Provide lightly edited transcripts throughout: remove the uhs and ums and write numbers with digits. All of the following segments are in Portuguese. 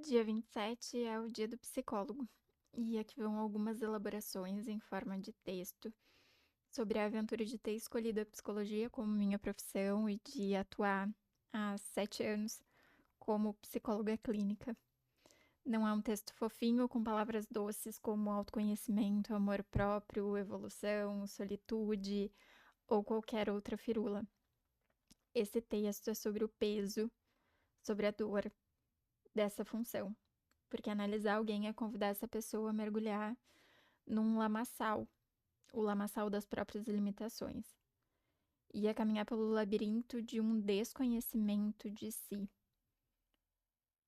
Dia 27 é o dia do psicólogo, e aqui vão algumas elaborações em forma de texto sobre a aventura de ter escolhido a psicologia como minha profissão e de atuar há 7 anos como psicóloga clínica. Não é um texto fofinho com palavras doces como autoconhecimento, amor próprio, evolução, solitude ou qualquer outra firula. Esse texto é sobre o peso, sobre a dor dessa função. Porque analisar alguém é convidar essa pessoa a mergulhar num lamaçal, o lamaçal das próprias limitações, e a caminhar pelo labirinto de um desconhecimento de si,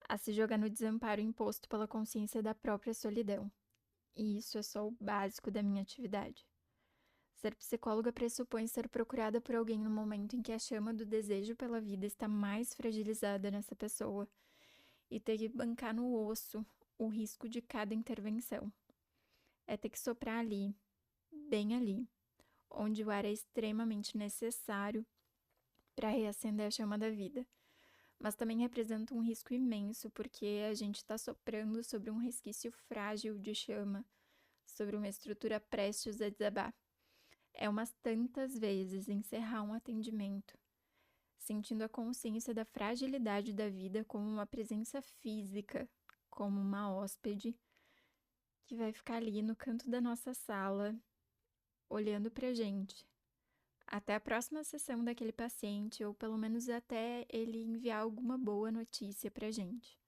a se jogar no desamparo imposto pela consciência da própria solidão. E isso é só o básico da minha atividade. Ser psicóloga pressupõe ser procurada por alguém no momento em que a chama do desejo pela vida está mais fragilizada nessa pessoa e ter que bancar no osso o risco de cada intervenção. É ter que soprar ali, bem ali, onde o ar é extremamente necessário para reacender a chama da vida. Mas também representa um risco imenso, porque a gente está soprando sobre um resquício frágil de chama, sobre uma estrutura prestes a desabar. É umas tantas vezes encerrar um atendimento, sentindo a consciência da fragilidade da vida como uma presença física, como uma hóspede, que vai ficar ali no canto da nossa sala, olhando pra gente, até a próxima sessão daquele paciente, ou pelo menos até ele enviar alguma boa notícia pra gente.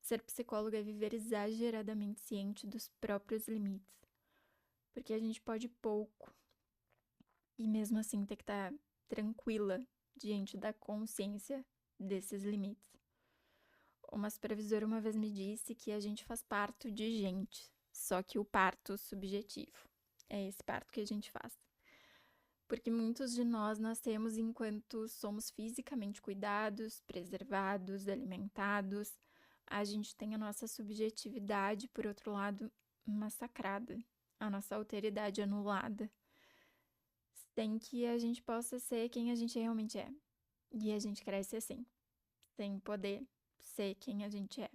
Ser psicólogo é viver exageradamente ciente dos próprios limites, porque a gente pode pouco, e mesmo assim ter que estar tranquila diante da consciência desses limites. Uma supervisora uma vez me disse que a gente faz parto de gente, só que o parto subjetivo. É esse parto que a gente faz. Porque muitos de nós nascemos enquanto somos fisicamente cuidados, preservados, alimentados. A gente tem a nossa subjetividade, por outro lado, massacrada, a nossa alteridade anulada, sem que a gente possa ser quem a gente realmente é. E a gente cresce assim, sem poder ser quem a gente é.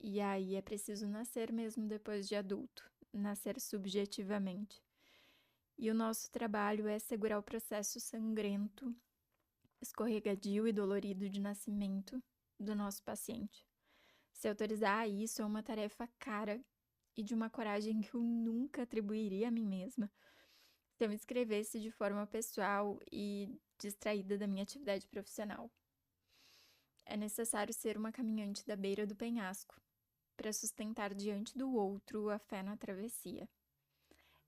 E aí é preciso nascer mesmo depois de adulto, nascer subjetivamente. E o nosso trabalho é segurar o processo sangrento, escorregadio e dolorido de nascimento do nosso paciente. Se autorizar a isso é uma tarefa cara e de uma coragem que eu nunca atribuiria a mim mesma se eu me inscrevesse de forma pessoal e distraída da minha atividade profissional. É necessário ser uma caminhante da beira do penhasco para sustentar diante do outro a fé na travessia.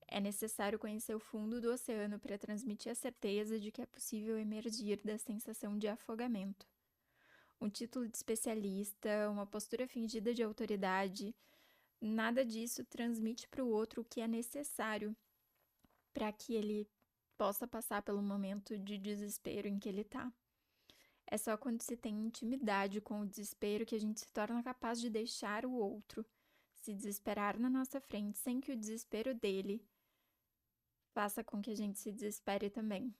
É necessário conhecer o fundo do oceano para transmitir a certeza de que é possível emergir da sensação de afogamento. Um título de especialista, uma postura fingida de autoridade, nada disso transmite para o outro o que é necessário para que ele possa passar pelo momento de desespero em que ele está. É só quando se tem intimidade com o desespero que a gente se torna capaz de deixar o outro se desesperar na nossa frente sem que o desespero dele faça com que a gente se desespere também.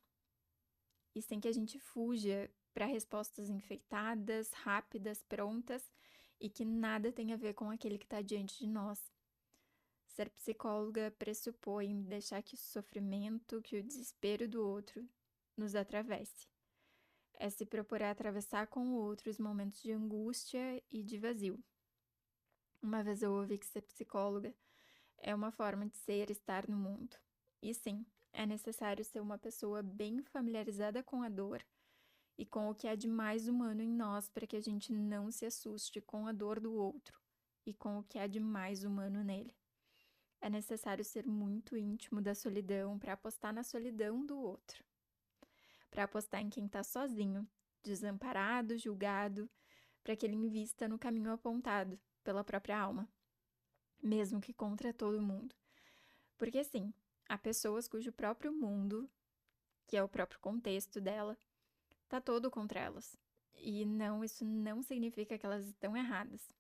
E sem que a gente fuja para respostas enfeitadas, rápidas, prontas e que nada tem a ver com aquele que está diante de nós. Ser psicóloga pressupõe deixar que o sofrimento, que o desespero do outro nos atravesse. É se propor a atravessar com o outro os momentos de angústia e de vazio. Uma vez eu ouvi que ser psicóloga é uma forma de ser e estar no mundo. E sim, é necessário ser uma pessoa bem familiarizada com a dor e com o que há de mais humano em nós para que a gente não se assuste com a dor do outro e com o que há de mais humano nele. É necessário ser muito íntimo da solidão para apostar na solidão do outro, para apostar em quem está sozinho, desamparado, julgado, para que ele invista no caminho apontado pela própria alma, mesmo que contra todo mundo. Porque sim, há pessoas cujo próprio mundo, que é o próprio contexto dela, tá todo contra elas. E não, isso não significa que elas estão erradas.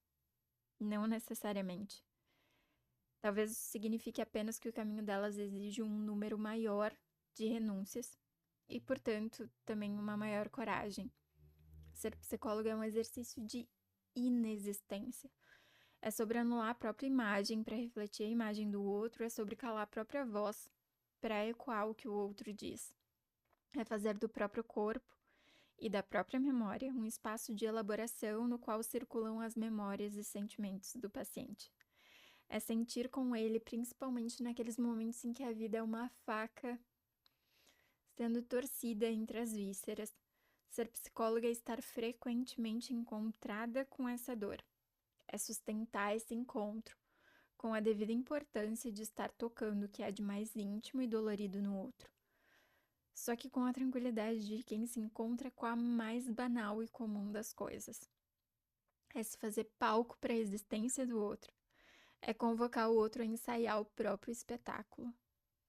Não necessariamente. Talvez isso signifique apenas que o caminho delas exige um número maior de renúncias e, portanto, também uma maior coragem. Ser psicóloga é um exercício de inexistência. É sobre anular a própria imagem para refletir a imagem do outro, é sobre calar a própria voz para ecoar o que o outro diz. É fazer do próprio corpo e da própria memória um espaço de elaboração no qual circulam as memórias e sentimentos do paciente. É sentir com ele, principalmente naqueles momentos em que a vida é uma faca sendo torcida entre as vísceras. Ser psicóloga é estar frequentemente encontrada com essa dor. É sustentar esse encontro com a devida importância de estar tocando o que há de mais íntimo e dolorido no outro. Só que com a tranquilidade de quem se encontra com a mais banal e comum das coisas. É se fazer palco para a existência do outro. É convocar o outro a ensaiar o próprio espetáculo,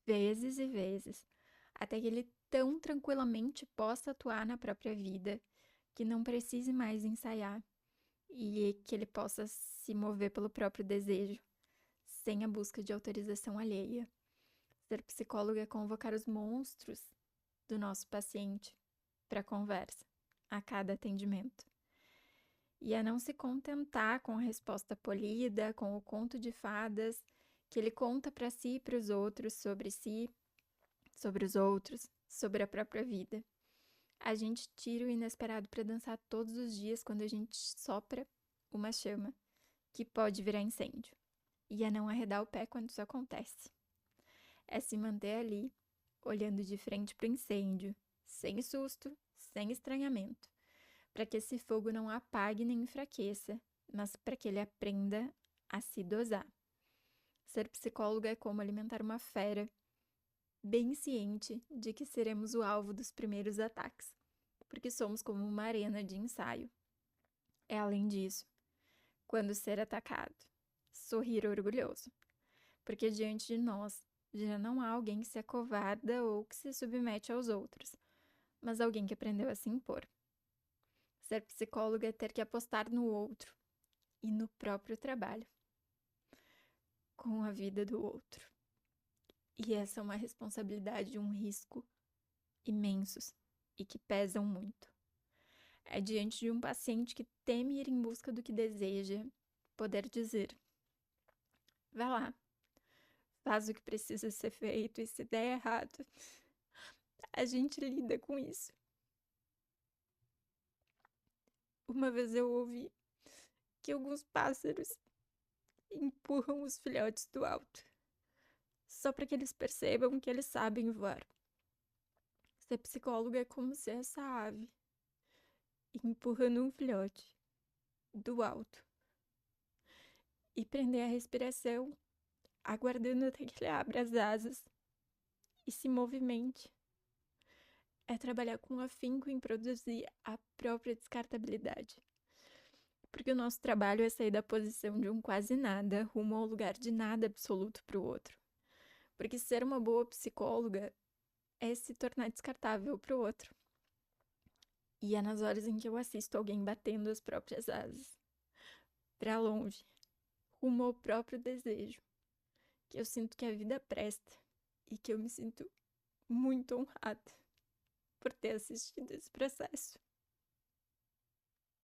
vezes e vezes, até que ele tão tranquilamente possa atuar na própria vida, que não precise mais ensaiar e que ele possa se mover pelo próprio desejo, sem a busca de autorização alheia. Ser psicólogo é convocar os monstros do nosso paciente para conversa, a cada atendimento. E a não se contentar com a resposta polida, com o conto de fadas que ele conta para si e para os outros sobre si, sobre os outros, sobre a própria vida. A gente tira o inesperado para dançar todos os dias quando a gente sopra uma chama que pode virar incêndio. E a não arredar o pé quando isso acontece. É se manter ali, olhando de frente para o incêndio, sem susto, sem estranhamento, para que esse fogo não apague nem enfraqueça, mas para que ele aprenda a se dosar. Ser psicóloga é como alimentar uma fera, bem ciente de que seremos o alvo dos primeiros ataques, porque somos como uma arena de ensaio. É além disso, quando ser atacado, sorrir orgulhoso, porque diante de nós já não há alguém que se acovarda ou que se submete aos outros, mas alguém que aprendeu a se impor. Ser psicóloga é ter que apostar no outro e no próprio trabalho, com a vida do outro. E essa é uma responsabilidade e um risco imensos e que pesam muito. É diante de um paciente que teme ir em busca do que deseja, poder dizer: vai lá, faz o que precisa ser feito e se der errado, a gente lida com isso. Uma vez eu ouvi que alguns pássaros empurram os filhotes do alto, só para que eles percebam que eles sabem voar. Ser psicóloga é como ser essa ave, empurrando um filhote do alto e prender a respiração, aguardando até que ele abra as asas e se movimente. É trabalhar com afinco em produzir a própria descartabilidade. Porque o nosso trabalho é sair da posição de um quase nada rumo ao lugar de nada absoluto para o outro. Porque ser uma boa psicóloga é se tornar descartável para o outro. E é nas horas em que eu assisto alguém batendo as próprias asas para longe, rumo ao próprio desejo, que eu sinto que a vida presta e que eu me sinto muito honrada por ter assistido esse processo.